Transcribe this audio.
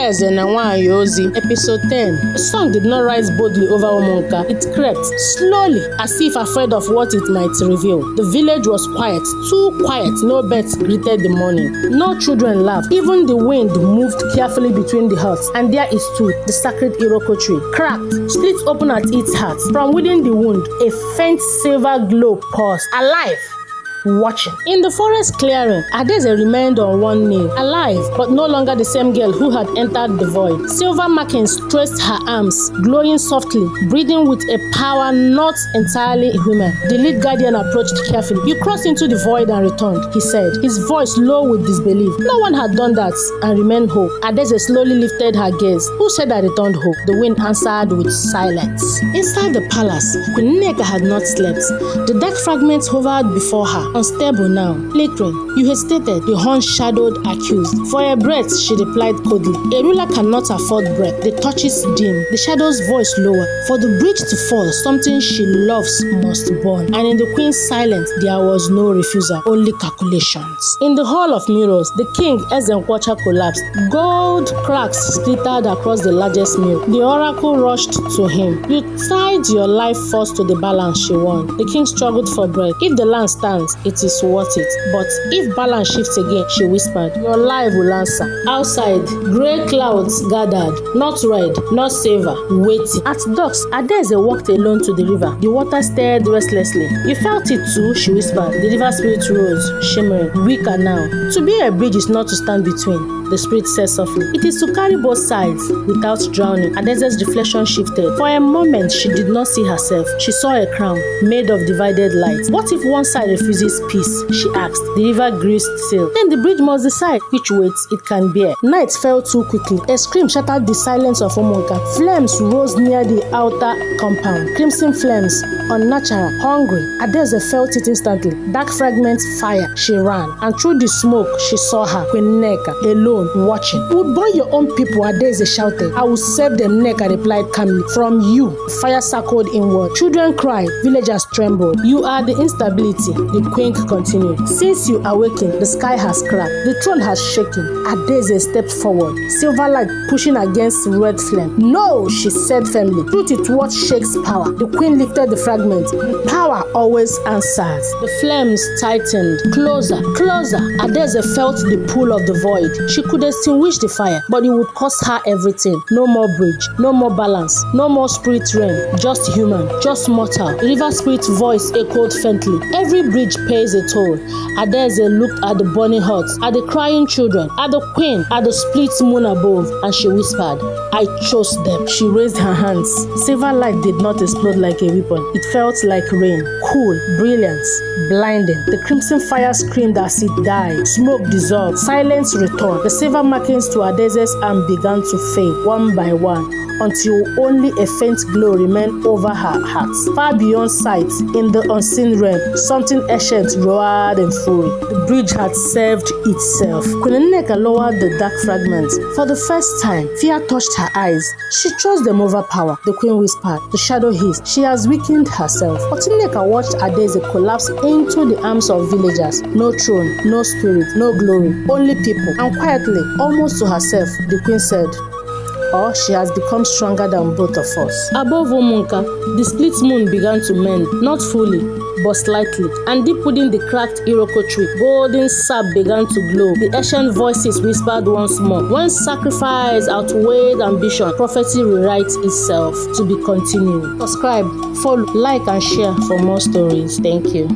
ɁLỌEZE na NWANYỊ OZI, Episode 10. The song did not rise boldly over Umunka. It crept slowly, as if afraid of what it might reveal. The village was quiet, too quiet. No birds greeted the morning. No children laughed. Even the wind moved carefully between the huts. And there it stood, the sacred Iroko tree, cracked, split open at its heart. From within the wound, a faint silver glow paused, alive, watching. In the forest clearing, ຄໍEZE remained on one knee, alive, but no longer the same girl who had entered the void. Silver markings traced her arms, glowing softly, breathing with a power not entirely human. The lead guardian approached carefully. "You crossed into the void and returned," he said, his voice low with disbelief. No one had done that and remained whole. ₦EZE slowly lifted her gaze. "Who said I returned whole?" The wind answered with silence. Inside the palace, Queen Nneka had not slept. The dark fragments hovered before her, unstable now, flickering. "You hesitated," the horn shadowed accused. For a breath, she replied coldly. "A ruler cannot afford breath." The torches dim, the shadow's voice lower. For the bridge to fall, something she loves must burn. And in the queen's silence, there was no refusal, only calculations. In the hall of mirrors, the king Ezenkwọcha collapsed. Gold cracks splintered across the largest mirror. The oracle rushed to him. "You tied your life force to the balance," she warned. The king struggled for breath. "If the land stands, it is worth it. But if balance shifts again," she whispered, "your life will answer." Outside, grey clouds gathered, not red, not silver, waiting. At dusk, ₦EZE walked alone to the river. The water stirred restlessly. "You felt it too?" she whispered. The river spirit rose, shimmering, weaker now. "To be a bridge is not to stand between," the spirit said softly. "It is to carry both sides without drowning." ₦EZE's reflection shifted. For a moment, she did not see herself. She saw a crown made of divided light. What if one side refuses peace? She asked. The river grew still. Then the bridge must decide which weight it can bear. Night fell too quickly. A scream shattered the silence of Umunka. Flames rose near the outer compound. Crimson flames, unnatural, hungry. ₦EZE felt it instantly. Dark fragments, fire. She ran, and through the smoke, she saw her, Queen Nneka, alone, watching. "You will burn your own people," ₦EZE shouted. "I will save them," Nneka replied calmly. "From you." Fire circled inward. Children cried. Villagers trembled. "You are the instability," the queen continued. "Since you awakened, the sky has cracked. The throne has shaken." ₦EZE stepped forward, silver light pushing against red flame. "No," she said firmly. "Truth is what shakes power." The queen lifted the fragment. Power always answers. The flames tightened. Closer, closer. ₦EZE felt the pull of the void. She could extinguish the fire, but it would cost her everything. No more bridge, no more balance, no more spirit reign. Just human, just mortal. The river spirit's voice echoed faintly. "Every bridge pays a toll." ₦EZE looked at the burning huts, at the crying children, at the queen, at the split moon above, and she whispered, "I chose them." She raised her hands. Silver light did not explode like a weapon. It felt like rain, cool, brilliant, blinding. The crimson fire screamed as it died. Smoke dissolved. Silence returned. The silver markings to ₦EZE's arm began to fade, one by one, until only a faint glow remained over her heart. Far beyond sight, in the unseen realm, something ancient roared in fury. The bridge had saved itself. Queen Nneka lowered the dark fragments. For the first time, fear touched her eyes. She chose them over power. The queen whispered. The shadow hissed. She has weakened herself. But Nneka watched ₦EZE collapse into the arms of villagers. No throne, no spirit, no glory, only people. And quietly, almost to herself, the queen said, "Or she has become stronger than both of us." Above Umunka, the split moon began to mend, not fully, but slightly, and deep within the cracked Iroko tree, golden sap began to glow. The ancient voices whispered once more, "When sacrifice outweighed ambition, prophecy rewrites itself." To be continued. Subscribe, follow, like, and share for more stories. Thank you.